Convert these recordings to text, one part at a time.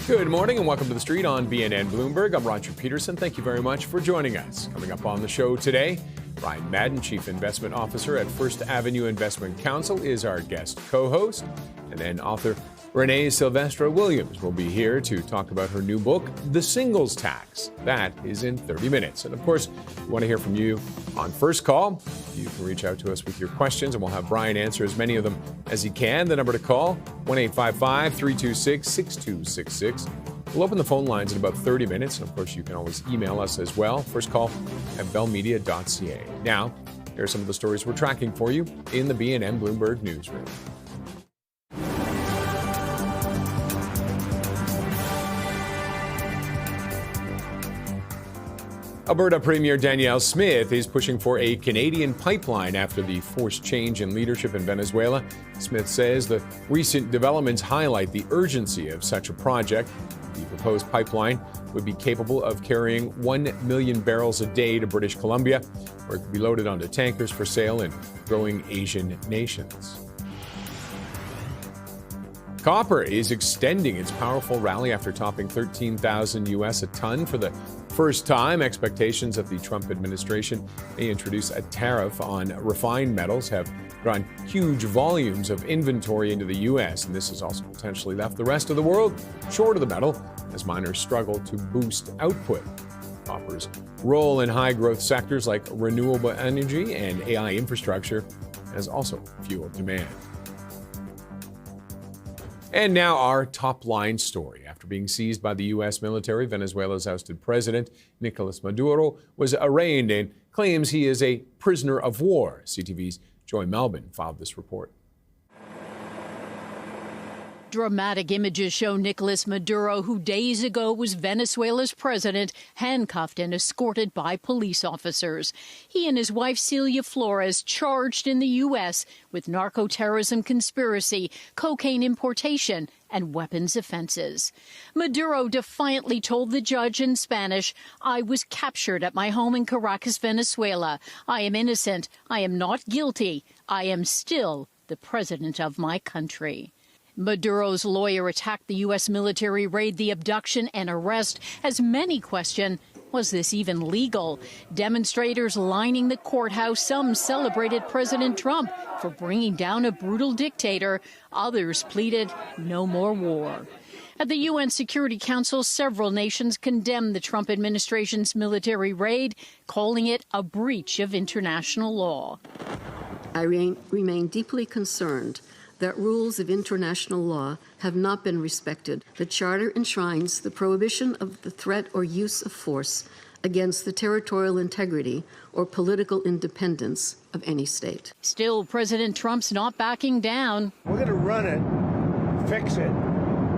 Good morning and welcome to The Street on BNN Bloomberg. I'm Roger Peterson. Thank you very much for joining us. Coming up on the show today, Brian Madden, Chief Investment Officer at First Avenue Investment Counsel, is our guest co-host. And then author Renee Sylvestre Williams will be here to talk about her new book, The Singles Tax. That is in 30 minutes. And of course, we want to hear from you on First Call. You can reach out to us with your questions, and we'll have Brian answer as many of them as he can. The number to call, 1-855-326-6266. We'll open the phone lines in about 30 minutes. And of course, you can always email us as well. First call at bellmedia.ca. Now, here are some of the stories we're tracking for you in the BNN Bloomberg newsroom. Alberta Premier Danielle Smith is pushing for a Canadian pipeline after the forced change in leadership in Venezuela. Smith says the recent developments highlight the urgency of such a project. The proposed pipeline would be capable of carrying 1 million barrels a day to British Columbia, where it could be loaded onto tankers for sale in growing Asian nations. Copper is extending its powerful rally after topping $13,000 US a ton for the first time. Expectations that the Trump administration may introduce a tariff on refined metals have drawn huge volumes of inventory into the U.S., and this has also potentially left the rest of the world short of the metal as miners struggle to boost output. Copper's role in high-growth sectors like renewable energy and AI infrastructure has also fueled demand. And now our top-line story. After being seized by the U.S. military, Venezuela's ousted president, Nicolas Maduro, was arraigned and claims he is a prisoner of war. CTV's Joy Melvin filed this report. Dramatic images show Nicolas Maduro, who days ago was Venezuela's president, handcuffed and escorted by police officers. He and his wife Celia Flores charged in the U.S. with narco-terrorism conspiracy, cocaine importation, and weapons offenses. Maduro defiantly told the judge in Spanish, "I was captured at my home in Caracas, Venezuela. I am innocent. I am not guilty. I am still the president of my country." Maduro's lawyer attacked the U.S. military raid, the abduction and arrest, as many question, was this even legal? Demonstrators lining the courthouse. Some celebrated President Trump for bringing down a brutal dictator. Others pleaded no more war. At the UN Security Council, several nations condemned the Trump administration's military raid, calling it a breach of international law. I remain deeply concerned that rules of international law have not been respected. The Charter enshrines the prohibition of the threat or use of force against the territorial integrity or political independence of any state. Still, President Trump's not backing down. We're going to run it, fix it.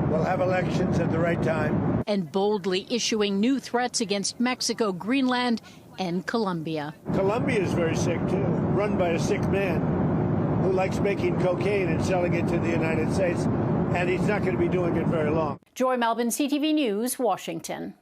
We'll have elections at the right time. And boldly issuing new threats against Mexico, Greenland, and Colombia. Colombia is very sick, too, run by a sick man who likes making cocaine and selling it to the United States, and he's not going to be doing it very long. Joy Melvin, CTV News, Washington.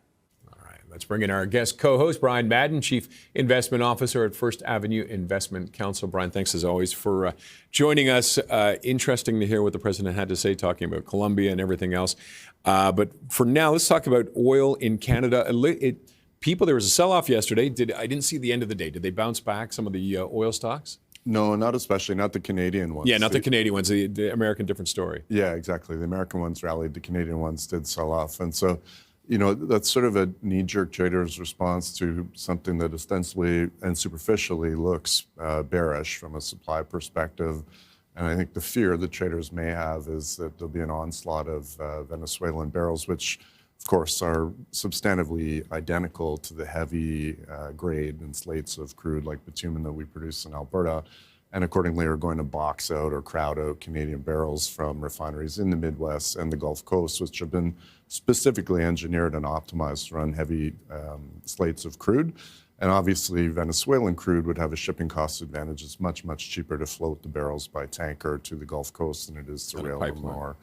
All right, let's bring in our guest co-host, Brian Madden, Chief Investment Officer at First Avenue Investment Counsel. Brian, thanks as always for joining us. Interesting to hear what the president had to say, talking about Colombia and everything else. But for now, let's talk about oil in Canada. There was a sell-off yesterday. I didn't see the end of the day. Did they bounce back, some of the oil stocks? No, not especially, not the Canadian ones. Yeah, not the Canadian ones, the American, different story. Yeah, exactly. The American ones rallied, the Canadian ones did sell off. And so, that's sort of a knee-jerk trader's response to something that ostensibly and superficially looks bearish from a supply perspective. And I think the fear that traders may have is that there'll be an onslaught of Venezuelan barrels, which of course, are substantively identical to the heavy grade and slates of crude like bitumen that we produce in Alberta, and accordingly are going to box out or crowd out Canadian barrels from refineries in the Midwest and the Gulf Coast, which have been specifically engineered and optimized to run heavy slates of crude. And obviously, Venezuelan crude would have a shipping cost advantage. It's much, much cheaper to float the barrels by tanker to the Gulf Coast than it is to rail them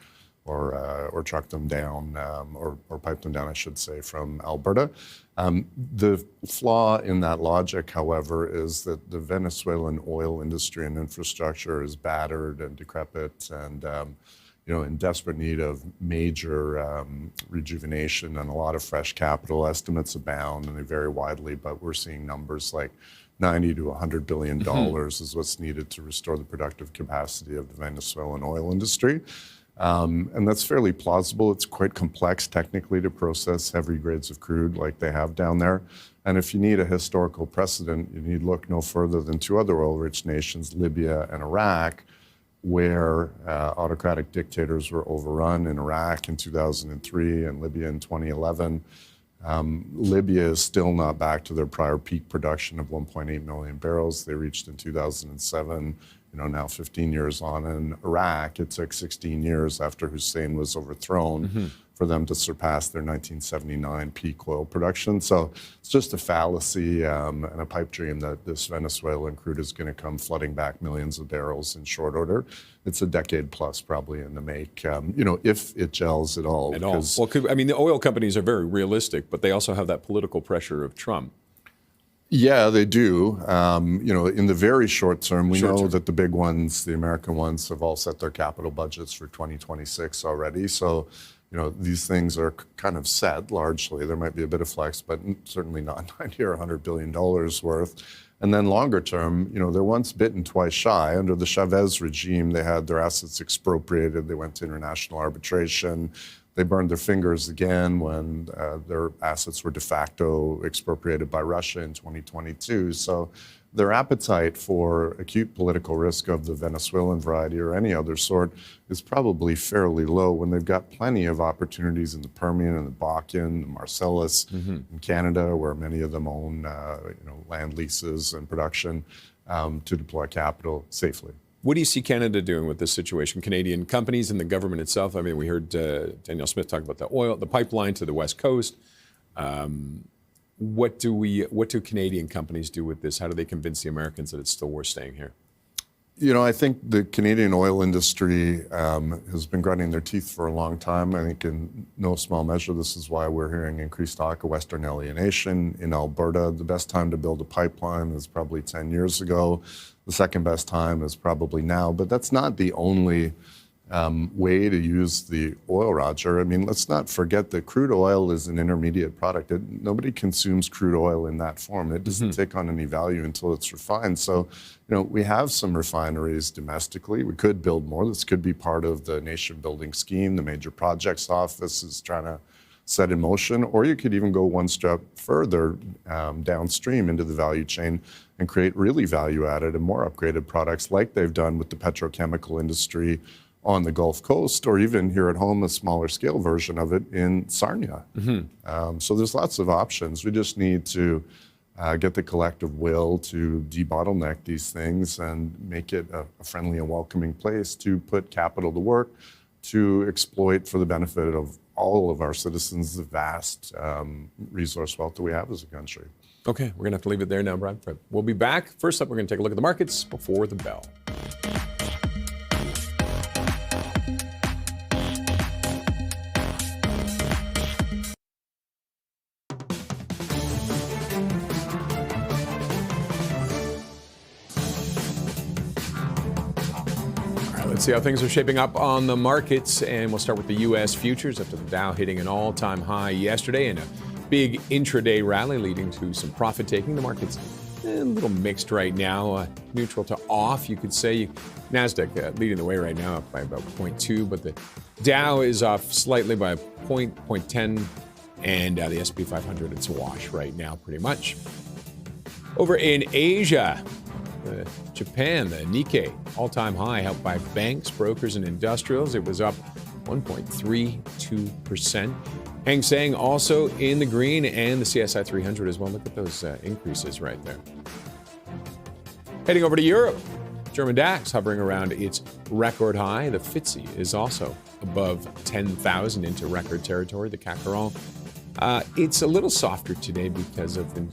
or truck them down, or pipe them down, I should say, from Alberta. The flaw in that logic, however, is that the Venezuelan oil industry and infrastructure is battered and decrepit, and in desperate need of major rejuvenation and a lot of fresh capital. Estimates abound and they vary widely, but we're seeing numbers like $90 to $100 billion is what's needed to restore the productive capacity of the Venezuelan oil industry. And that's fairly plausible. It's quite complex technically to process heavy grades of crude like they have down there. And if you need a historical precedent, you need look no further than two other oil-rich nations, Libya and Iraq, where autocratic dictators were overrun in Iraq in 2003 and Libya in 2011. Libya is still not back to their prior peak production of 1.8 million barrels they reached in 2007, now 15 years on. In Iraq, it took 16 years after Hussein was overthrown for them to surpass their 1979 peak oil production. So it's just a fallacy and a pipe dream that this Venezuelan crude is going to come flooding back millions of barrels in short order. It's a decade plus probably in the make, if it gels at all. Well, the oil companies are very realistic, but they also have that political pressure of Trump. Yeah, they do. In the very short term, we know that the big ones, the American ones, have all set their capital budgets for 2026 already. So, these things are kind of set largely. There might be a bit of flex, but certainly not $90 or $100 billion worth. And then longer term, they're once bitten, twice shy. Under the Chavez regime, they had their assets expropriated. They went to international arbitration. They burned their fingers again when their assets were de facto expropriated by Russia in 2022. So their appetite for acute political risk of the Venezuelan variety or any other sort is probably fairly low when they've got plenty of opportunities in the Permian and the Bakken, the Marcellus, in Canada, where many of them own land leases and production to deploy capital safely. What do you see Canada doing with this situation? Canadian companies and the government itself? I mean, we heard Danielle Smith talk about the pipeline to the West Coast. What do Canadian companies do with this? How do they convince the Americans that it's still worth staying here? I think the Canadian oil industry has been grinding their teeth for a long time. I think in no small measure, this is why we're hearing increased talk of Western alienation in Alberta. The best time to build a pipeline is probably 10 years ago. The second best time is probably now. But that's not the only way to use the oil, Roger. I mean, let's not forget that crude oil is an intermediate product. Nobody consumes crude oil in that form. It doesn't take on any value until it's refined. So, we have some refineries domestically. We could build more. This could be part of the nation-building scheme the Major Projects Office is trying to set in motion. Or you could even go one step further downstream into the value chain and create really value-added and more upgraded products like they've done with the petrochemical industry on the Gulf Coast, or even here at home, a smaller scale version of it in Sarnia. So there's lots of options. We just need to get the collective will to debottleneck these things and make it a friendly and welcoming place to put capital to work, to exploit for the benefit of all of our citizens the vast resource wealth that we have as a country. Okay, we're going to have to leave it there now, Brad. We'll be back. First up, we're going to take a look at the markets before the bell. Let's see how things are shaping up on the markets, and we'll start with the U.S. futures after the Dow hitting an all-time high yesterday and a big intraday rally leading to some profit taking. The market's a little mixed right now, neutral to off, you could say. NASDAQ leading the way right now up by about 0.2, but the Dow is off slightly by 0.10, and the S&P 500, it's a wash right now pretty much. Over in Asia, Japan, the Nikkei, all-time high, helped by banks, brokers, and industrials. It was up 1.32%. Hang Seng also in the green, and the CSI 300 as well. Look at those increases right there. Heading over to Europe, German DAX hovering around its record high. The FTSE is also above 10,000 into record territory. The CAC 40, it's a little softer today because of the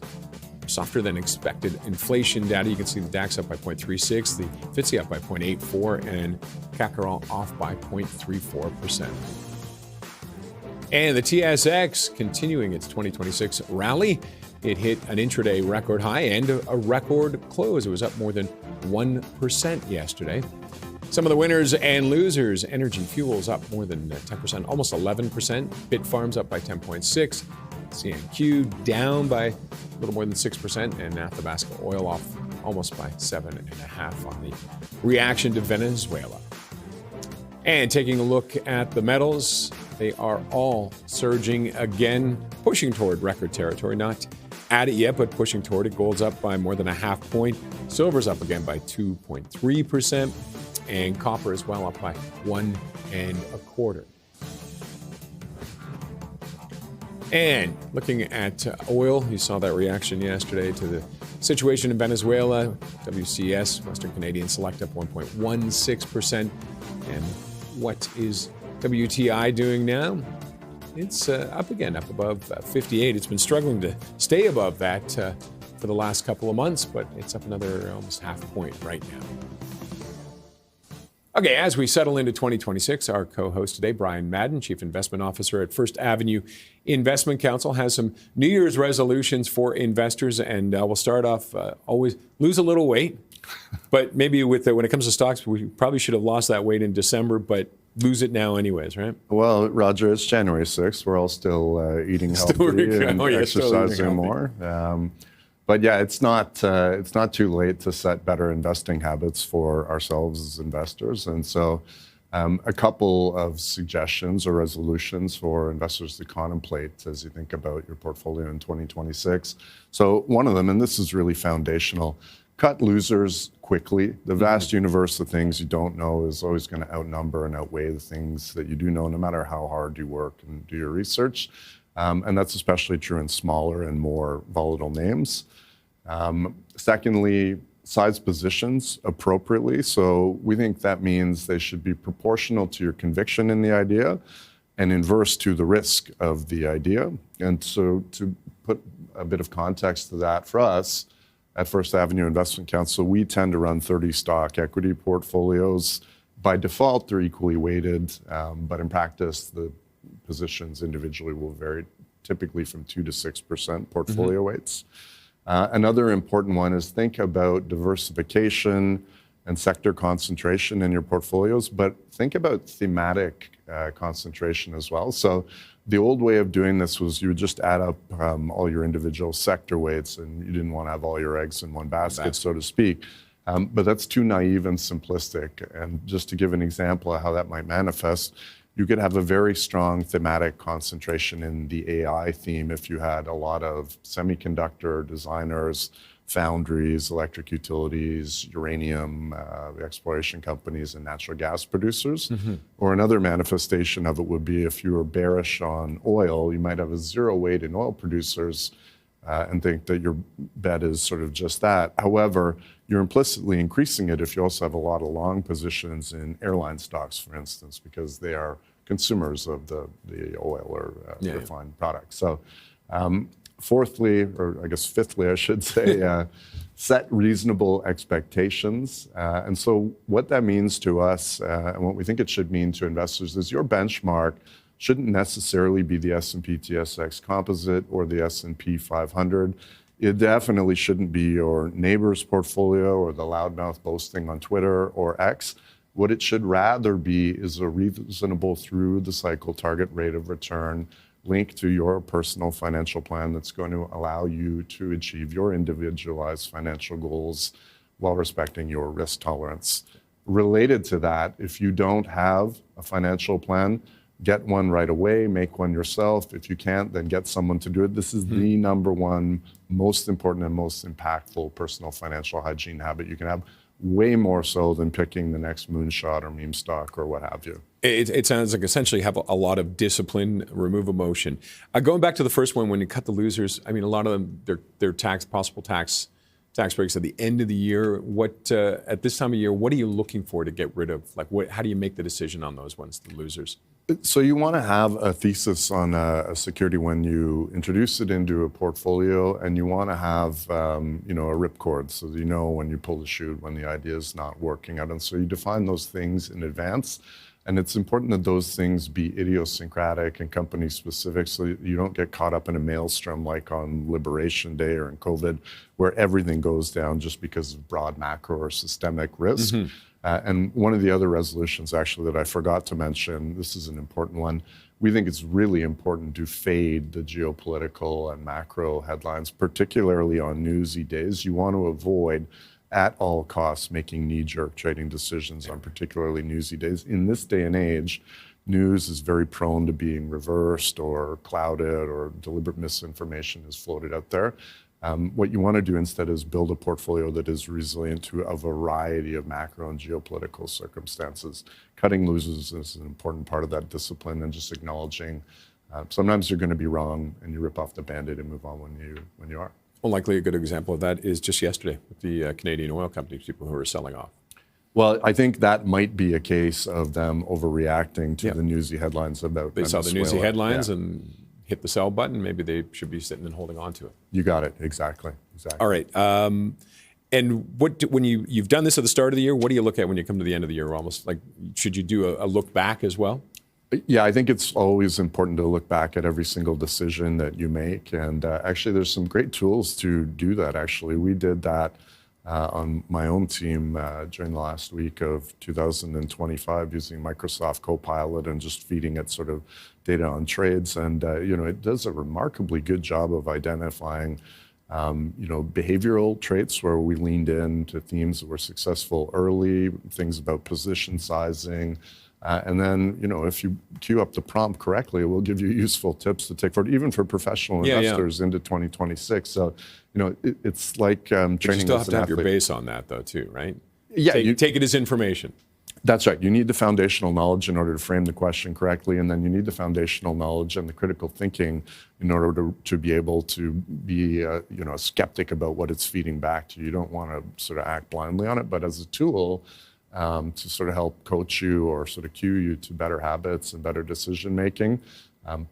softer than expected inflation data. You can see the DAX up by 0.36, the FTSE up by 0.84, and CAC 40 off by 0.34%. And the TSX continuing its 2026 rally. It hit an intraday record high and a record close. It was up more than 1% yesterday. S&P Some of the winners and losers: Energy Fuels up more than 10%, almost 11%. Bitfarms up by 10.6%. CNQ down by a little more than 6%, and Athabasca Oil off almost by 7.5% on the reaction to Venezuela. And taking a look at the metals, they are all surging again, pushing toward record territory. Not at it yet, but pushing toward it. Gold's up by more than a half point. Silver's up again by 2.3%. And copper as well, up by 1.25%. And looking at oil, you saw that reaction yesterday to the situation in Venezuela. WCS, Western Canadian Select, up 1.16%. And what is WTI doing now? It's up again, up above 58. It's been struggling to stay above that for the last couple of months, but it's up another almost half point right now. Okay, as we settle into 2026, our co-host today, Brian Madden, Chief Investment Officer at First Avenue Investment Counsel, has some New Year's resolutions for investors. And we'll start off, always lose a little weight. But maybe when it comes to stocks, we probably should have lost that weight in December, but lose it now anyways, right? Well, Roger, it's January 6th. We're all still eating healthy and exercising more. But yeah, it's not too late to set better investing habits for ourselves as investors. And so a couple of suggestions or resolutions for investors to contemplate as you think about your portfolio in 2026. So one of them, and this is really foundational, cut losers quickly. The vast universe of things you don't know is always going to outnumber and outweigh the things that you do know, no matter how hard you work and do your research. And that's especially true in smaller and more volatile names. Secondly, size positions appropriately. So we think that means they should be proportional to your conviction in the idea and inverse to the risk of the idea. And so to put a bit of context to that, for us at First Avenue Investment Counsel, we tend to run 30 stock equity portfolios. By default, they're equally weighted, but in practice, the positions individually will vary, typically from 2 to 6% portfolio weights. Another important one is think about diversification and sector concentration in your portfolios, but think about thematic concentration as well. So the old way of doing this was you would just add up all your individual sector weights, and you didn't want to have all your eggs in one basket, so to speak. But that's too naive and simplistic. And just to give an example of how that might manifest, you could have a very strong thematic concentration in the AI theme if you had a lot of semiconductor designers, foundries, electric utilities, uranium, exploration companies, and natural gas producers. Or another manifestation of it would be if you were bearish on oil, you might have a zero weight in oil producers and think that your bet is sort of just that. However, you're implicitly increasing it if you also have a lot of long positions in airline stocks, for instance, because they are consumers of the oil or refined products. So fourthly, or I guess fifthly, I should say, set reasonable expectations. And so what that means to us and what we think it should mean to investors is your benchmark shouldn't necessarily be the S&P TSX Composite or the S&P 500. It definitely shouldn't be your neighbor's portfolio or the loudmouth boasting on Twitter or X. What it should rather be is a reasonable through the cycle target rate of return linked to your personal financial plan that's going to allow you to achieve your individualized financial goals while respecting your risk tolerance. Related to that, if you don't have a financial plan, get one right away, make one yourself. If you can't, then get someone to do it. This is the number one most important and most impactful personal financial hygiene habit you can have, way more so than picking the next moonshot or meme stock or what have you. It sounds like essentially have a lot of discipline, remove emotion. Going back to the first one, when you cut the losers, I mean, a lot of them, they're possible tax breaks at the end of the year. What at this time of year, what are you looking for to get rid of? Like, how do you make the decision on those ones, the losers? So you want to have a thesis on a security when you introduce it into a portfolio, and you want to have a ripcord so that you know when you pull the chute when the idea is not working out. And so you define those things in advance. And it's important that those things be idiosyncratic and company specific so you don't get caught up in a maelstrom like on Liberation Day or in COVID, where everything goes down just because of broad macro or systemic risk. And one of the other resolutions, actually, that I forgot to mention, this is an important one. We think it's really important to fade the geopolitical and macro headlines, particularly on newsy days. You want to avoid, at all costs, making knee-jerk trading decisions on particularly newsy days. In this day and age, news is very prone to being reversed or clouded, or deliberate misinformation is floated out there. What you want to do instead is build a portfolio that is resilient to a variety of macro and geopolitical circumstances. Cutting losers is an important part of that discipline, and just acknowledging sometimes you're going to be wrong, and you rip off the Band-Aid and move on when you are. Well, likely a good example of that is just yesterday with the Canadian oil companies, people who are selling off. Well, I think that might be a case of them overreacting to the newsy headlines about They Venezuela. saw the newsy headlines and hit the sell button. Maybe they should be sitting and holding on to it. You got it. Exactly. All right. And when you've done this at the start of the year, what do you look at when you come to the end of the year? Almost like, should you do a look back as well? Yeah, I think it's always important to look back at every single decision that you make. And actually, there's some great tools to do that, actually. We did that on my own team during the last week of 2025 using Microsoft Copilot and just feeding it sort of data on trades. And, it does a remarkably good job of identifying, behavioral traits where we leaned into themes that were successful early, things about position sizing. And then, if you queue up the prompt correctly, it will give you useful tips to take forward, even for professional investors into 2026. So, it's like training. But you still have to have athlete. your base on that, though, too, right? Yeah, you take it as information. That's right. You need the foundational knowledge in order to frame the question correctly, and then you need the foundational knowledge and the critical thinking in order to be able to be a skeptic about what it's feeding back to you. You don't want to sort of act blindly on it, but as a tool to sort of help coach you or sort of cue you to better habits and better decision making,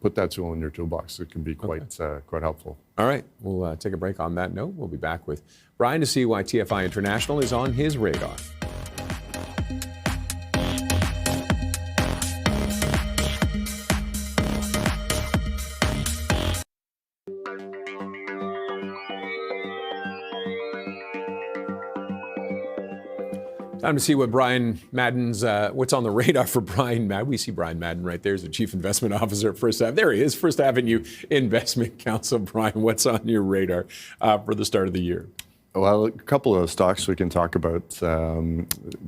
put that tool in your toolbox. It can be quite helpful. All right. We'll take a break on that note. We'll be back with Brian to see why TFI International is on his radar. Time to see what Brian Madden's, what's on the radar for Brian Madden. We see Brian Madden right there as the Chief Investment Officer at First Avenue. There he is, First Avenue Investment Counsel. Brian, what's on your radar for the start of the year? Well, a couple of stocks we can talk about.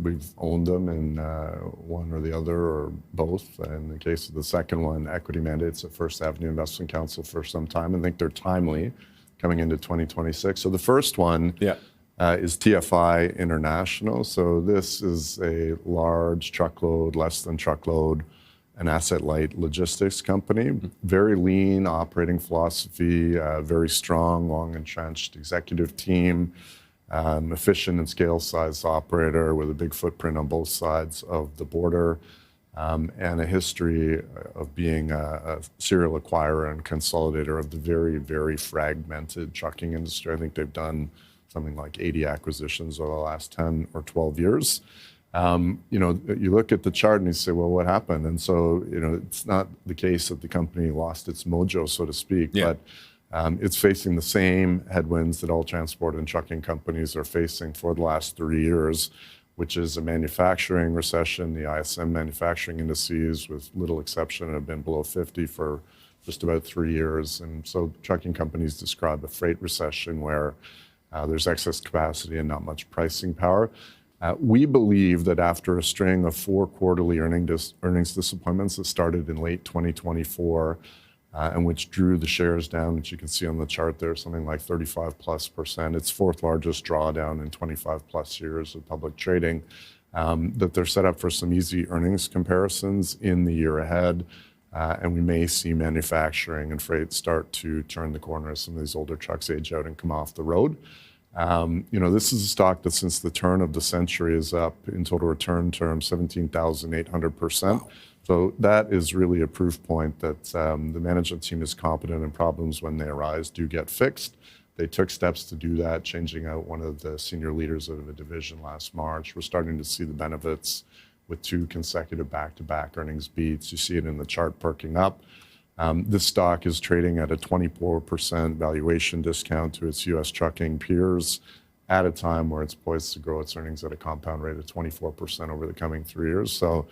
We've owned them in one or the other or both. In the case of the second one, equity mandates at First Avenue Investment Counsel for some time. I think they're timely coming into 2026. So the first one is TFI International. So this is a large truckload, less than truckload, an asset-light logistics company. Very lean operating philosophy, very strong, long-entrenched executive team, efficient and scale-sized operator with a big footprint on both sides of the border, and a history of being a serial acquirer and consolidator of the very, very fragmented trucking industry. I think they've done something like 80 acquisitions over the last 10 or 12 years. You look at the chart and you say, well, what happened? And so, it's not the case that the company lost its mojo, so to speak, but it's facing the same headwinds that all transport and trucking companies are facing for the last 3 years, which is a manufacturing recession. The ISM manufacturing indices, with little exception, have been below 50 for just about 3 years. And so trucking companies describe a freight recession where there's excess capacity and not much pricing power. We believe that after a string of 4 quarterly earnings disappointments that started in late 2024 and which drew the shares down, which you can see on the chart there, something like 35+%, its fourth largest drawdown in 25+ years of public trading, that they're set up for some easy earnings comparisons in the year ahead. And we may see manufacturing and freight start to turn the corner as some of these older trucks age out and come off the road. This is a stock that since the turn of the century is up in total return terms 17,800%. Wow. So that is really a proof point that the management team is competent and problems when they arise do get fixed. They took steps to do that, changing out one of the senior leaders of a division last March. We're starting to see the benefits with 2 consecutive back-to-back earnings beats. You see it in the chart perking up. This stock is trading at a 24% valuation discount to its U.S. trucking peers at a time where it's poised to grow its earnings at a compound rate of 24% over the coming 3 years. So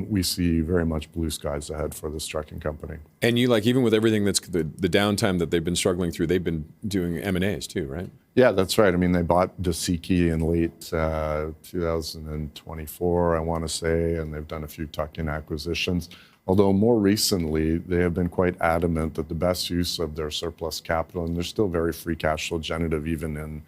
we see very much blue skies ahead for this trucking company. And you, like, even with everything that's the downtime that they've been struggling through, they've been doing M&As too, right? Yeah, that's right. I mean, they bought Dasiki in late 2024, I want to say, and they've done a few tuck-in acquisitions. Although more recently, they have been quite adamant that the best use of their surplus capital, and they're still very free cash flow generative even in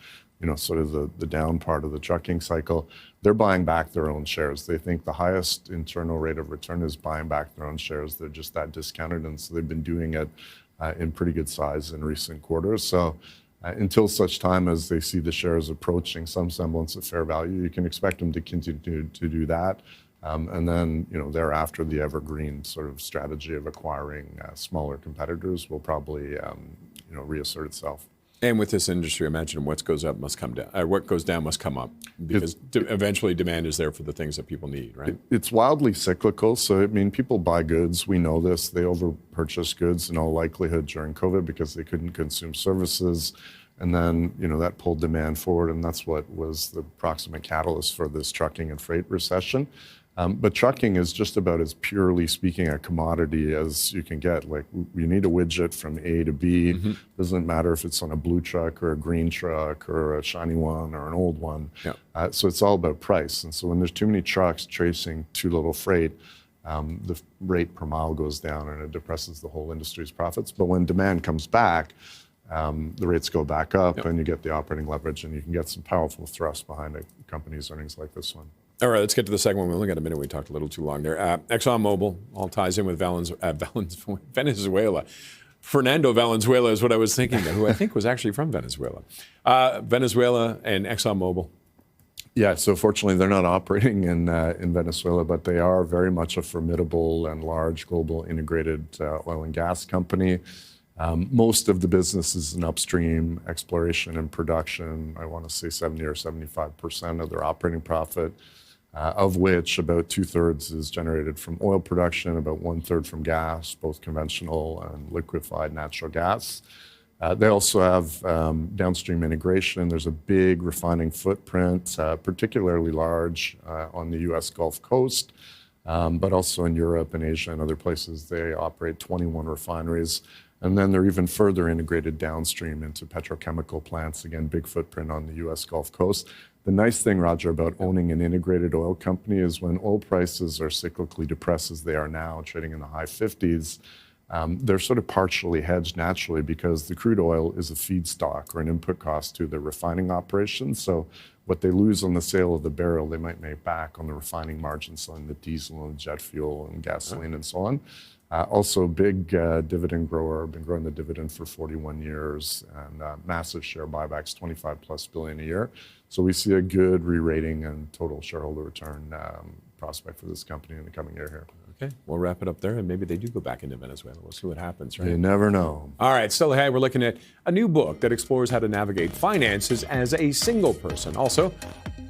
sort of the down part of the trucking cycle, they're buying back their own shares. They think the highest internal rate of return is buying back their own shares. They're just that discounted, and so they've been doing it in pretty good size in recent quarters. So until such time as they see the shares approaching some semblance of fair value, you can expect them to continue to do that. And then, thereafter, the evergreen sort of strategy of acquiring smaller competitors will probably, reassert itself. And with this industry, I imagine what goes up must come down. What goes down must come up, because eventually demand is there for the things that people need, right? It's wildly cyclical. So, I mean, people buy goods. We know this. They over-purchase goods in all likelihood during COVID because they couldn't consume services. And then, that pulled demand forward. And that's what was the proximate catalyst for this trucking and freight recession. But trucking is just about as purely speaking a commodity as you can get. Like, you need a widget from A to B. Mm-hmm. Doesn't matter if it's on a blue truck or a green truck or a shiny one or an old one. Yeah. So it's all about price. And so when there's too many trucks chasing too little freight, the rate per mile goes down and it depresses the whole industry's profits. But when demand comes back, the rates go back up, and you get the operating leverage, and you can get some powerful thrust behind a company's earnings like this one. All right, let's get to the second one. We only got a minute. We talked a little too long there. ExxonMobil all ties in with Venezuela. Fernando Valenzuela is what I was thinking of, who I think was actually from Venezuela. Venezuela and ExxonMobil. Yeah, so fortunately they're not operating in Venezuela, but they are very much a formidable and large global integrated oil and gas company. Most of the business is in upstream exploration and production. I want to say 70 or 75% of their operating profit, of which about 2/3 is generated from oil production, about 1/3 from gas, both conventional and liquefied natural gas. They also have downstream integration. There's a big refining footprint, particularly large on the U.S. Gulf Coast, but also in Europe and Asia and other places. They operate 21 refineries. And then they're even further integrated downstream into petrochemical plants. Again, big footprint on the U.S. Gulf Coast. The nice thing, Roger, about owning an integrated oil company is when oil prices are cyclically depressed as they are now, trading in the high 50s, they're sort of partially hedged naturally because the crude oil is a feedstock or an input cost to the refining operations. So what they lose on the sale of the barrel, they might make back on the refining margins, selling the diesel and jet fuel and gasoline and so on. Also, big dividend grower, been growing the dividend for 41 years, and massive share buybacks, $25+ billion a year. So we see a good re-rating and total shareholder return prospect for this company in the coming year here. Okay, we'll wrap it up there, and maybe they do go back into Venezuela. We'll see what happens, right? You never know. All right, still ahead, we're looking at a new book that explores how to navigate finances as a single person. Also,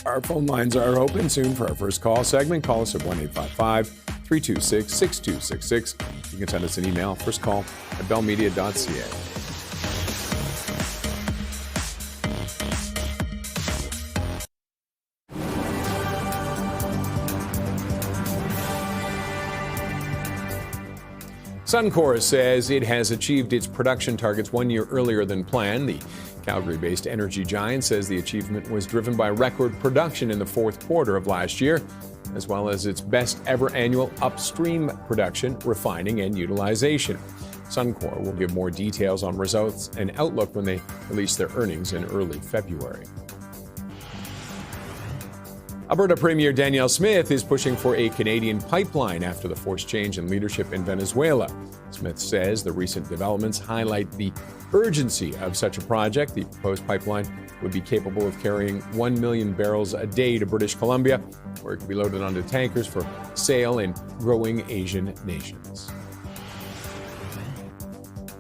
our phone lines are open soon for our first call segment. Call us at 1-855-326-6266. You can send us an email, firstcall@bellmedia.ca. Suncor says it has achieved its production targets 1 year earlier than planned. The Calgary-based energy giant says the achievement was driven by record production in the fourth quarter of last year, as well as its best ever annual upstream production, refining, and utilization. Suncor will give more details on results and outlook when they release their earnings in early February. Alberta Premier Danielle Smith is pushing for a Canadian pipeline after the forced change in leadership in Venezuela. Smith says the recent developments highlight the urgency of such a project. The proposed pipeline would be capable of carrying 1 million barrels a day to British Columbia, where it could be loaded onto tankers for sale in growing Asian nations.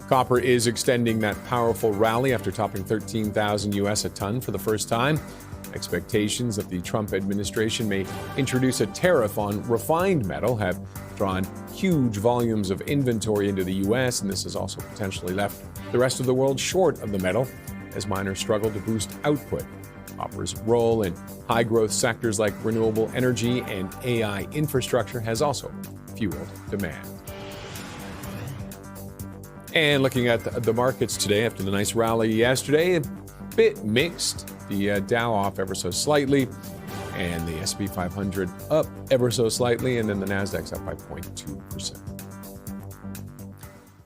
Copper is extending that powerful rally after topping $13,000 a ton for the first time. Expectations that the Trump administration may introduce a tariff on refined metal have drawn huge volumes of inventory into the U.S., and this has also potentially left the rest of the world short of the metal as miners struggle to boost output. Opera's role in high-growth sectors like renewable energy and AI infrastructure has also fueled demand. And looking at the markets today after the nice rally yesterday, a bit mixed. The Dow off ever so slightly, and the S&P 500 up ever so slightly, and then the Nasdaq's up by 0.2%.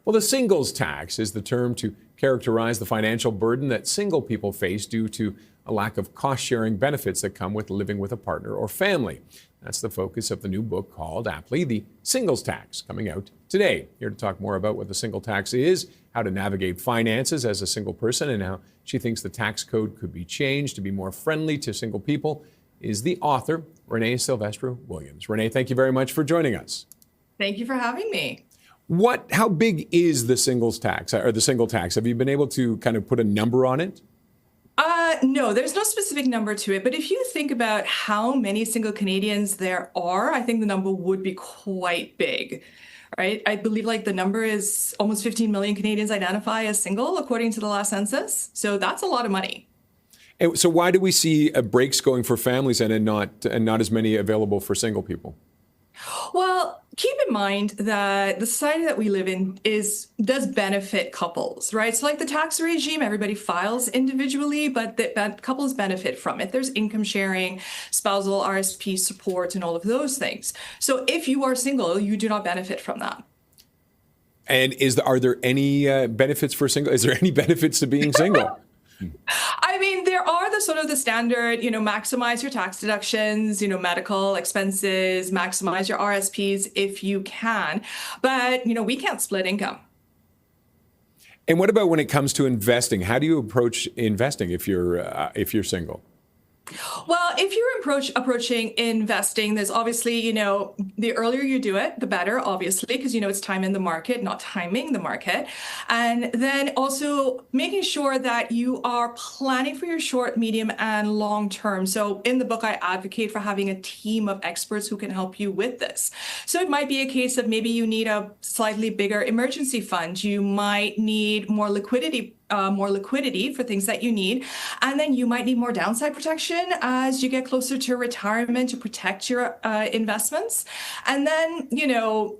Well, the singles tax is the term to characterize the financial burden that single people face due to a lack of cost-sharing benefits that come with living with a partner or family. That's the focus of the new book called, aptly, The Singles Tax, coming out today. Here to talk more about what the single tax is, how to navigate finances as a single person, and how she thinks the tax code could be changed to be more friendly to single people, is the author, Renee Silvestro-Williams. Renee, thank you very much for joining us. Thank you for having me. How big is the singles tax, or the single tax? Have you been able to kind of put a number on it? No, there's no specific number to it. But if you think about how many single Canadians there are, I think the number would be quite big, right? I believe the number is almost 15 million Canadians identify as single, according to the last census. So that's a lot of money. And so why do we see breaks going for families and not as many available for single people? Well, keep in mind that the society that we live in does benefit couples, right? So the tax regime, everybody files individually, but that couples benefit from it. There's income sharing, spousal RSP support, and all of those things. So if you are single, you do not benefit from that. And are there any benefits for single? Is there any benefits to being single? I mean, there are the standard, maximize your tax deductions, medical expenses, maximize your RSPs if you can. But, we can't split income. And what about when it comes to investing? How do you approach investing if you're single? Well, if you're approaching investing, there's obviously, the earlier you do it, the better, obviously, because, it's time in the market, not timing the market. And then also making sure that you are planning for your short, medium, and long term. So in the book, I advocate for having a team of experts who can help you with this. So it might be a case of maybe you need a slightly bigger emergency fund. You might need more liquidity for things that you need. And then you might need more downside protection as you get closer to retirement to protect your investments. And then,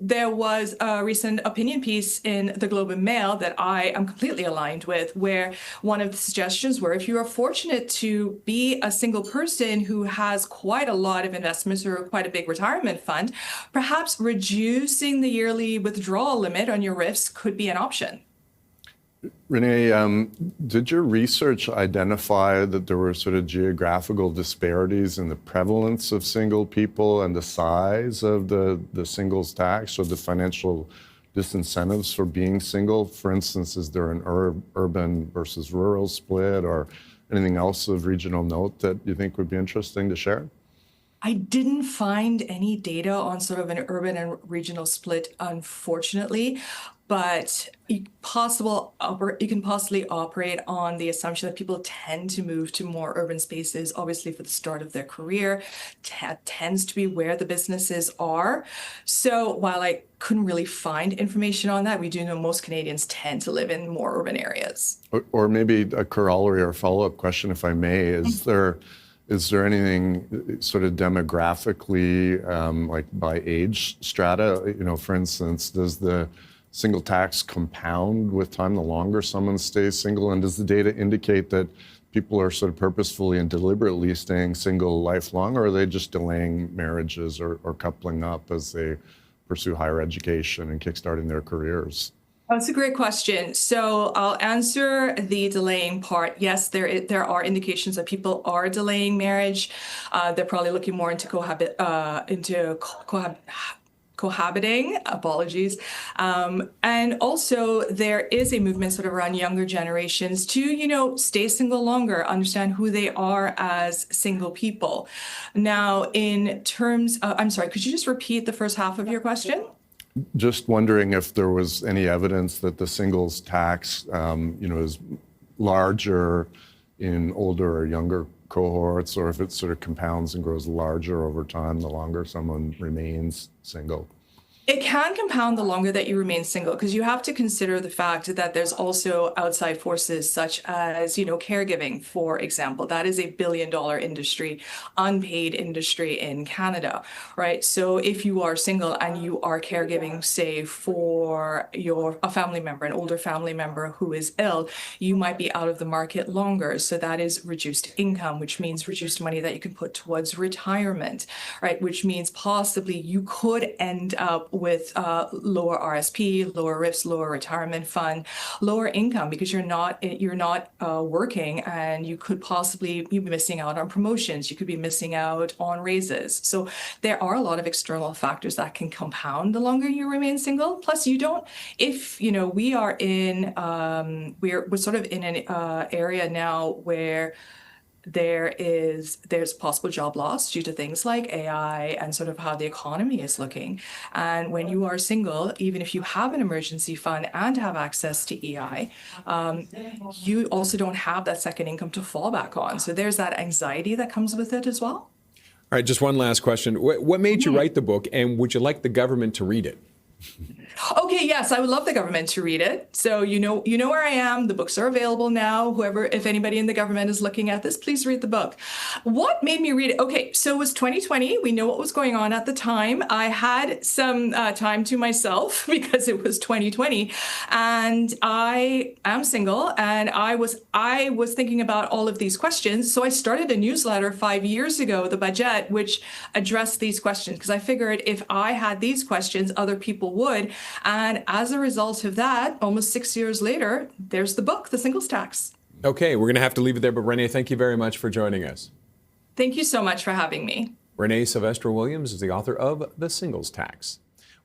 there was a recent opinion piece in the Globe and Mail that I am completely aligned with, where one of the suggestions were, if you are fortunate to be a single person who has quite a lot of investments or quite a big retirement fund, perhaps reducing the yearly withdrawal limit on your RIFs could be an option. Renee, did your research identify that there were geographical disparities in the prevalence of single people and the size of the singles tax, or the financial disincentives for being single? For instance, is there an urban versus rural split, or anything else of regional note that you think would be interesting to share? I didn't find any data on an urban and regional split, unfortunately, but you can possibly operate on the assumption that people tend to move to more urban spaces, obviously for the start of their career. Tends to be where the businesses are. So while I couldn't really find information on that, we do know most Canadians tend to live in more urban areas. Or maybe a corollary or follow-up question, if I may, is there anything demographically, like by age strata? For instance, does the single tax compound with time the longer someone stays single? And does the data indicate that people are purposefully and deliberately staying single lifelong, or are they just delaying marriages or coupling up as they pursue higher education and kickstarting their careers? That's a great question. So I'll answer the delaying part. Yes, there are indications that people are delaying marriage. They're probably looking more into cohabiting, apologies. And also there is a movement around younger generations to, stay single longer, understand who they are as single people. Now, in terms of, I'm sorry, could you just repeat the first half of your question? Just wondering if there was any evidence that the singles tax, is larger in older or younger cohorts, or if it compounds and grows larger over time the longer someone remains single. It can compound the longer that you remain single, because you have to consider the fact that there's also outside forces such as, caregiving, for example. That is a billion-dollar industry, unpaid industry in Canada, right? So if you are single and you are caregiving, say, for a family member, an older family member who is ill, you might be out of the market longer. So that is reduced income, which means reduced money that you can put towards retirement, right? Which means possibly you could end up with lower RSP, lower RIFs, lower retirement fund, lower income, because you're not working, and you could possibly be missing out on promotions. You could be missing out on raises. So there are a lot of external factors that can compound the longer you remain single. Plus, we are in we're sort of in an area now where there's possible job loss due to things like AI and sort of how the economy is looking. And when you are single, even if you have an emergency fund and have access to EI, you also don't have that second income to fall back on. So there's that anxiety that comes with it as well. All right, just one last question. What made you write the book, and would you like the government to read it? Okay, yes, I would love the government to read it. So you know where I am. The books are available now. If anybody in the government is looking at this, please read the book. What made me read it? Okay, so it was 2020. We know what was going on at the time. I had some time to myself because it was 2020, and I am single, and I was thinking about all of these questions. So I started a newsletter 5 years ago, The Budget, which addressed these questions, because I figured if I had these questions, other people would. And as a result of that, almost 6 years later, there's the book, The Singles Tax. Okay, we're going to have to leave it there. But Renee, thank you very much for joining us. Thank you so much for having me. Renee Sylvester-Williams is the author of The Singles Tax.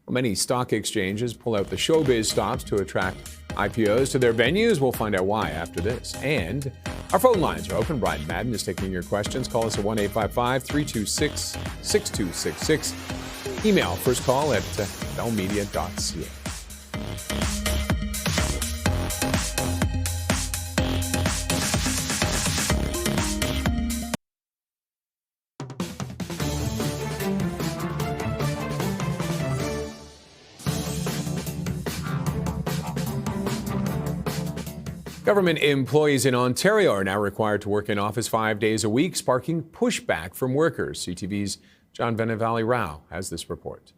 Well, many stock exchanges pull out the showbiz stops to attract IPOs to their venues. We'll find out why after this. And our phone lines are open. Brian Madden is taking your questions. Call us at 1-855-326-6266. Email first call at bellmedia.ca. Government employees in Ontario are now required to work in office 5 days a week, sparking pushback from workers. CTV's John Venevali-Rao has this report.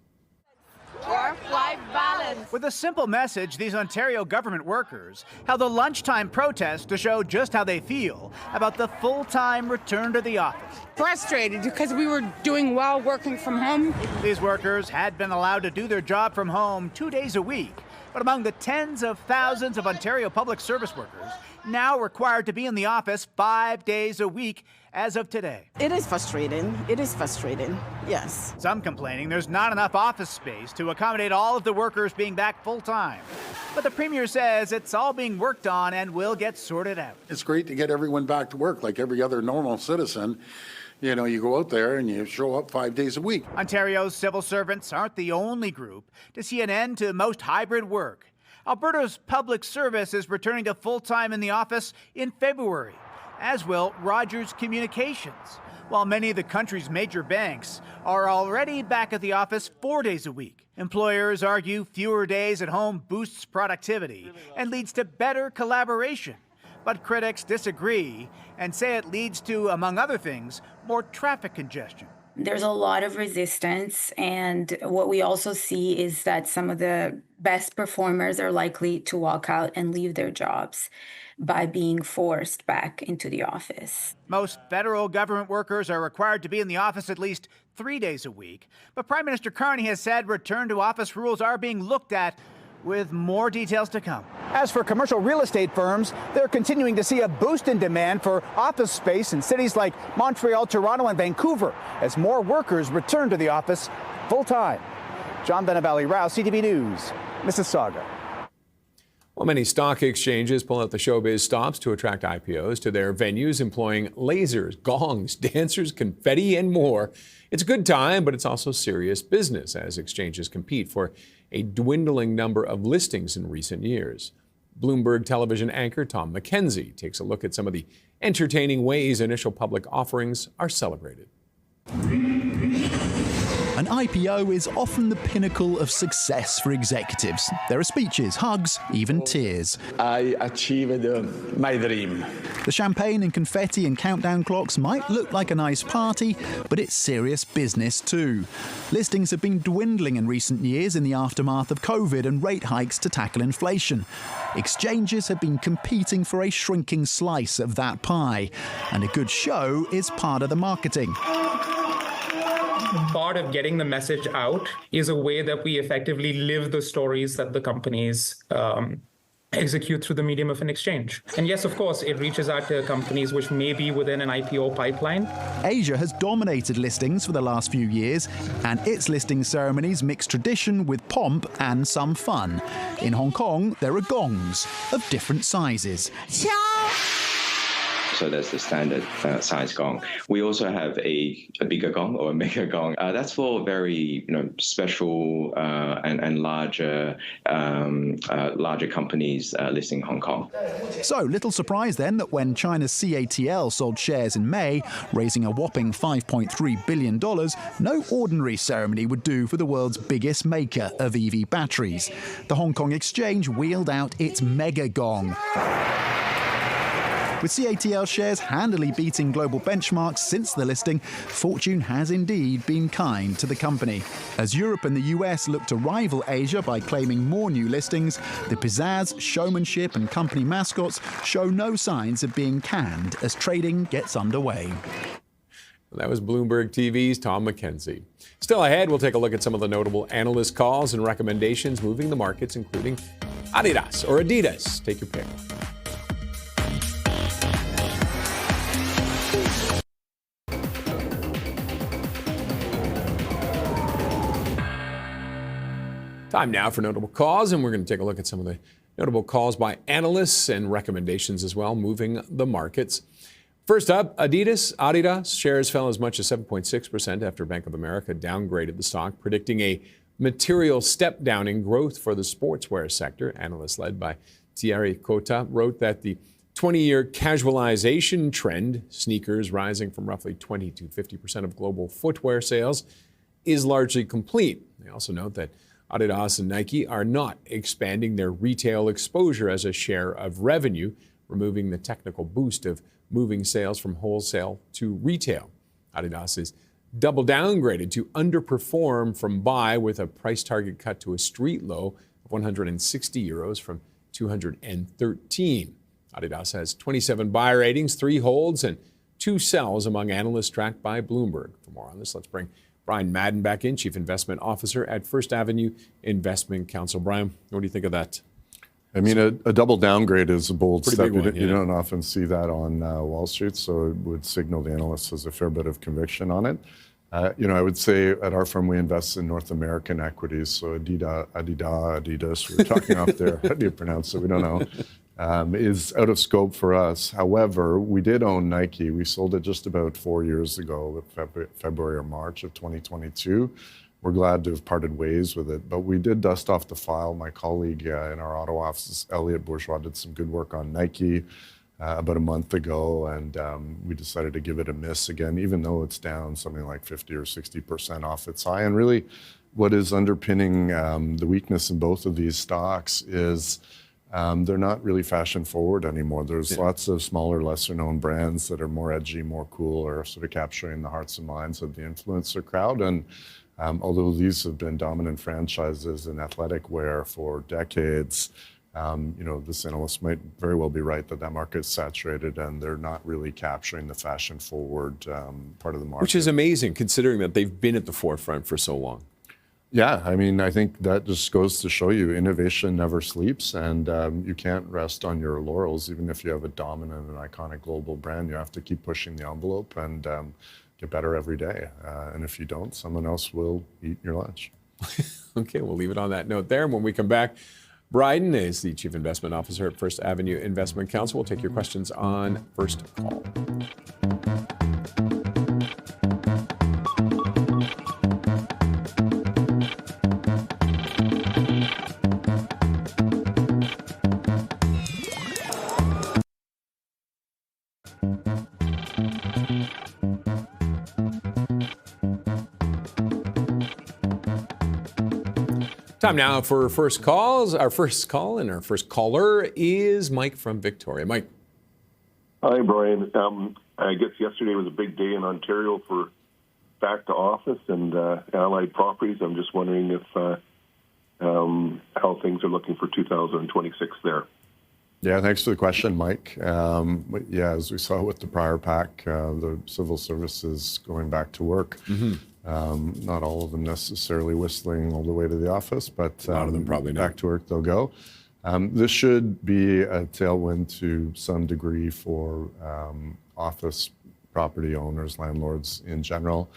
Work-life balance. With a simple message, these Ontario government workers held a lunchtime protest to show just how they feel about the full-time return to the office. Frustrated because we were doing well working from home. These workers had been allowed to do their job from home 2 days a week, but among the tens of thousands of Ontario public service workers now required to be in the office 5 days a week as of today. It is frustrating. It is frustrating, yes. Some complaining there's not enough office space to accommodate all of the workers being back full-time. But the Premier says it's all being worked on and will get sorted out. It's great to get everyone back to work like every other normal citizen. You know, you go out there and you show up 5 days a week. Ontario's civil servants aren't the only group to see an end to most hybrid work. Alberta's public service is returning to full-time in the office in February, as will Rogers Communications, while many of the country's major banks are already back at the office 4 days a week. Employers argue fewer days at home boosts productivity and leads to better collaboration. But critics disagree and say it leads to, among other things, more traffic congestion. There's a lot of resistance, and what we also see is that some of the best performers are likely to walk out and leave their jobs by being forced back into the office. Most federal government workers are required to be in the office at least 3 days a week, but Prime Minister Carney has said return to office rules are being looked at, with more details to come. As for commercial real estate firms, they're continuing to see a boost in demand for office space in cities like Montreal, Toronto, and Vancouver as more workers return to the office full-time. John Venevali-Rao, CTV News, Mississauga. Well, many stock exchanges pull out the showbiz stops to attract IPOs to their venues, employing lasers, gongs, dancers, confetti, and more. It's a good time, but it's also serious business as exchanges compete for a dwindling number of listings in recent years. Bloomberg television anchor Tom McKenzie takes a look at some of the entertaining ways initial public offerings are celebrated. An IPO is often the pinnacle of success for executives. There are speeches, hugs, even tears. I achieved my dream. The champagne and confetti and countdown clocks might look like a nice party, but it's serious business too. Listings have been dwindling in recent years in the aftermath of COVID and rate hikes to tackle inflation. Exchanges have been competing for a shrinking slice of that pie, and a good show is part of the marketing. Part of getting the message out is a way that we effectively live the stories that the companies execute through the medium of an exchange. And yes, of course, it reaches out to companies which may be within an IPO pipeline. Asia has dominated listings for the last few years, and its listing ceremonies mix tradition with pomp and some fun. In Hong Kong, there are gongs of different sizes. So that's the standard size gong. We also have a bigger gong or a mega gong. That's for very special and larger companies listing Hong Kong. So little surprise then that when China's CATL sold shares in May, raising a whopping $5.3 billion, no ordinary ceremony would do for the world's biggest maker of EV batteries. The Hong Kong Exchange wheeled out its mega gong. With CATL shares handily beating global benchmarks since the listing, fortune has indeed been kind to the company. As Europe and the US look to rival Asia by claiming more new listings, the pizzazz, showmanship and company mascots show no signs of being canned as trading gets underway. That was Bloomberg TV's Tom McKenzie. Still ahead, we'll take a look at some of the notable analyst calls and recommendations moving the markets, including Adidas or Adidas. Take your pick. Time now for notable calls, and we're going to take a look at some of the notable calls by analysts and recommendations as well, moving the markets. First up, Adidas shares fell as much as 7.6% after Bank of America downgraded the stock, predicting a material step down in growth for the sportswear sector. Analysts led by Thierry Cota wrote that the 20-year casualization trend, sneakers rising from roughly 20 to 50% of global footwear sales, is largely complete. They also note that Adidas and Nike are not expanding their retail exposure as a share of revenue, removing the technical boost of moving sales from wholesale to retail. Adidas is double downgraded to underperform from buy, with a price target cut to a street low of 160 euros from 213. Adidas has 27 buy ratings, 3 holds, and 2 sells among analysts tracked by Bloomberg. For more on this, let's bring Brian Madden back in, Chief Investment Officer at First Avenue Investment Counsel. Brian, what do you think of that? I mean, a double downgrade is a bold step. One, you don't often see that on Wall Street, so it would signal the analysts has a fair bit of conviction on it. I would say at our firm we invest in North American equities, so Adidas, we're talking off there. How do you pronounce it? We don't know. Is out of scope for us. However, we did own Nike. We sold it just about 4 years ago, February or March of 2022. We're glad to have parted ways with it, but we did dust off the file. My colleague in our auto office, Elliot Bourgeois, did some good work on Nike about a month ago, and we decided to give it a miss again, even though it's down something like 50 or 60% off its high. And really, what is underpinning the weakness in both of these stocks is they're not really fashion forward anymore. There's lots of smaller, lesser known brands that are more edgy, more cool, or sort of capturing the hearts and minds of the influencer crowd. And although these have been dominant franchises in athletic wear for decades, this analyst might very well be right that market's saturated and they're not really capturing the fashion forward part of the market. Which is amazing considering that they've been at the forefront for so long. Yeah, I mean, I think that just goes to show you innovation never sleeps, and you can't rest on your laurels. Even if you have a dominant and iconic global brand, you have to keep pushing the envelope and get better every day. And if you don't, someone else will eat your lunch. Okay, we'll leave it on that note there. And when we come back, Bryden is the Chief Investment Officer at First Avenue Investment Counsel. We'll take your questions on First Call. Time now for first calls. Our first call and our first caller is Mike from Victoria. Mike. Hi, Brian. I guess yesterday was a big day in Ontario for back to office and allied properties. I'm just wondering if how things are looking for 2026 there. Yeah, thanks for the question, Mike. Yeah, as we saw with the prior pack, the civil services going back to work. Not all of them necessarily whistling all the way to the office, but a lot of them probably not. Back to work they'll go. This should be a tailwind to some degree for office property owners, landlords in general.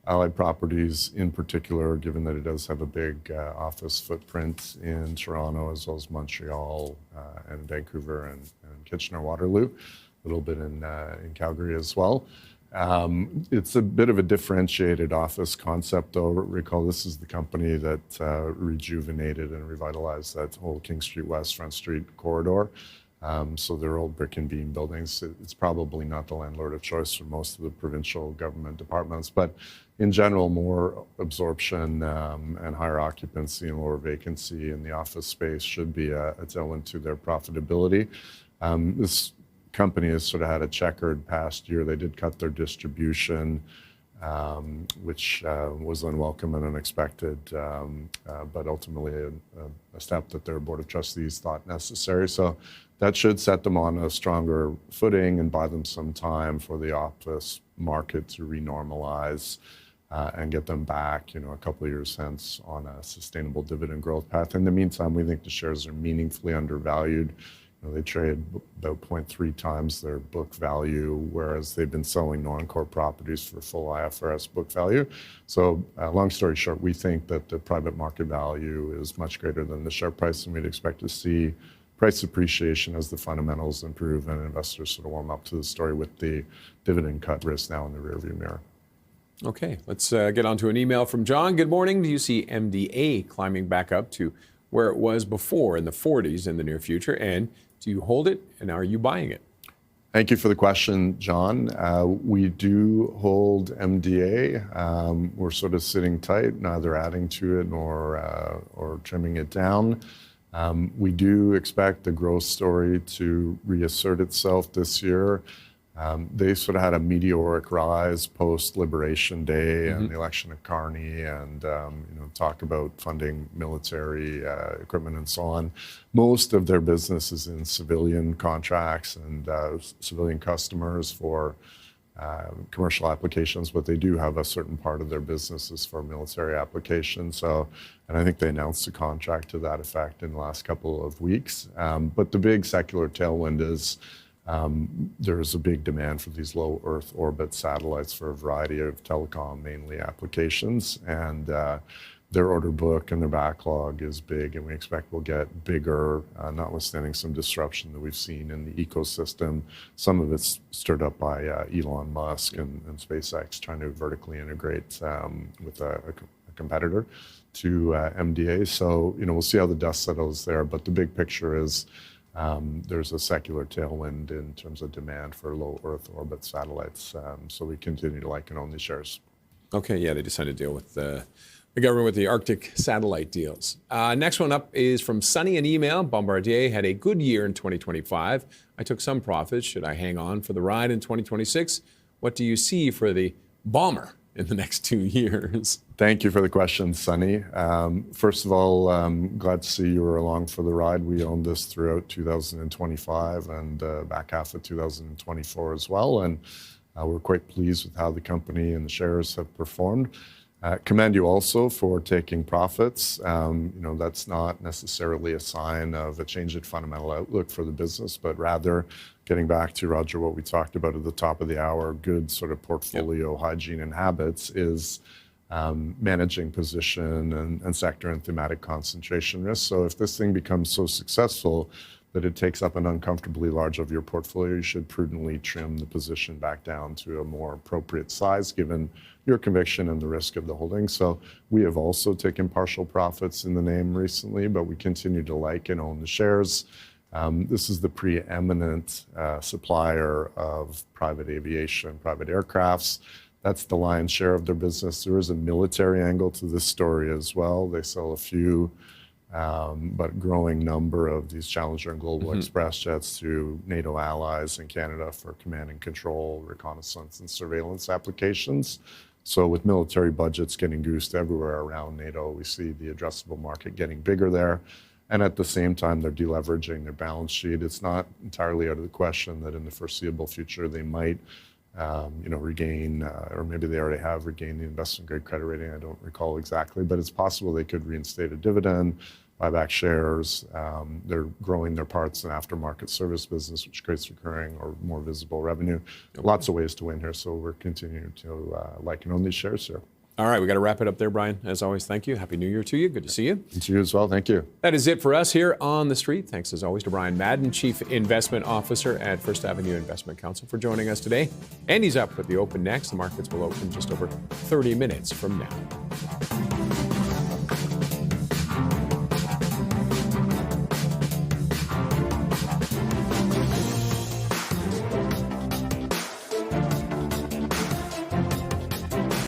Allied Properties in particular, given that it does have a big office footprint in Toronto as well as Montreal and Vancouver and Kitchener-Waterloo, a little bit in Calgary as well. It's a bit of a differentiated office concept, though. Recall, this is the company that rejuvenated and revitalized that whole King Street West, Front Street corridor. So they're old brick and beam buildings. It's probably not the landlord of choice for most of the provincial government departments, but in general, more absorption and higher occupancy and lower vacancy in the office space should be a tailwind to their profitability. This company has sort of had a checkered past year. They did cut their distribution, which was unwelcome and unexpected, but ultimately a step that their board of trustees thought necessary. So that should set them on a stronger footing and buy them some time for the office market to renormalize and get them back, a couple of years hence on a sustainable dividend growth path. In the meantime, we think the shares are meaningfully undervalued. They trade about 0.3 times their book value, whereas they've been selling non-core properties for full IFRS book value. So long story short, we think that the private market value is much greater than the share price, and we'd expect to see price appreciation as the fundamentals improve and investors sort of warm up to the story with the dividend cut risk now in the rearview mirror. Okay, let's get on to an email from John. Good morning. Do you see MDA climbing back up to where it was before in the 40s in the near future? And do you hold it, and are you buying it? Thank you for the question, John. We do hold MDA. We're sort of sitting tight, neither adding to it nor trimming it down. We do expect the growth story to reassert itself this year. They sort of had a meteoric rise post-Liberation Day and the election of Carney and talk about funding military equipment and so on. Most of their business is in civilian contracts and civilian customers for commercial applications, but they do have a certain part of their business is for military applications. And I think they announced a contract to that effect in the last couple of weeks. But the big secular tailwind is there's a big demand for these low Earth orbit satellites for a variety of telecom, mainly applications. And their order book and their backlog is big, and we expect will get bigger, notwithstanding some disruption that we've seen in the ecosystem. Some of it's stirred up by Elon Musk and SpaceX trying to vertically integrate with a competitor to MDA. So, we'll see how the dust settles there. But the big picture is there's a secular tailwind in terms of demand for low Earth orbit satellites. So we continue to like and own these shares. Okay, yeah, they decided to deal with the government with the Arctic satellite deals. Next one up is from Sunny, an email. Bombardier had a good year in 2025. I took some profits. Should I hang on for the ride in 2026? What do you see for the bomber in the next 2 years? Thank you for the question, Sunny. First of all, glad to see you were along for the ride. We owned this throughout 2025 and back half of 2024 as well. And we're quite pleased with how the company and the shares have performed. Commend you also for taking profits. That's not necessarily a sign of a change in fundamental outlook for the business, but rather getting back to, Roger, what we talked about at the top of the hour, good sort of portfolio hygiene and habits is managing position and sector and thematic concentration risk. So if this thing becomes so successful that it takes up an uncomfortably large of your portfolio, you should prudently trim the position back down to a more appropriate size given your conviction and the risk of the holding. So we have also taken partial profits in the name recently, but we continue to like and own the shares. This is the preeminent supplier of private aviation, private aircrafts. That's the lion's share of their business. There is a military angle to this story as well. They sell a few, but growing number of these Challenger and Global Express jets to NATO allies in Canada for command and control, reconnaissance, and surveillance applications. So with military budgets getting goosed everywhere around NATO, we see the addressable market getting bigger there. And at the same time, they're deleveraging their balance sheet. It's not entirely out of the question that in the foreseeable future they might regain, or maybe they already have regained the investment-grade credit rating. I don't recall exactly, but it's possible they could reinstate a dividend, buy back shares. They're growing their parts and aftermarket service business, which creates recurring or more visible revenue. Lots of ways to win here, so we're continuing to like and own these shares here. All right, we got to wrap it up there, Brian. As always, thank you. Happy New Year to you. Good to see you. And to you as well. Thank you. That is it for us here on The Street. Thanks, as always, to Brian Madden, Chief Investment Officer at First Avenue Investment Counsel, for joining us today. And he's up at the open next. The markets will open just over 30 minutes from now.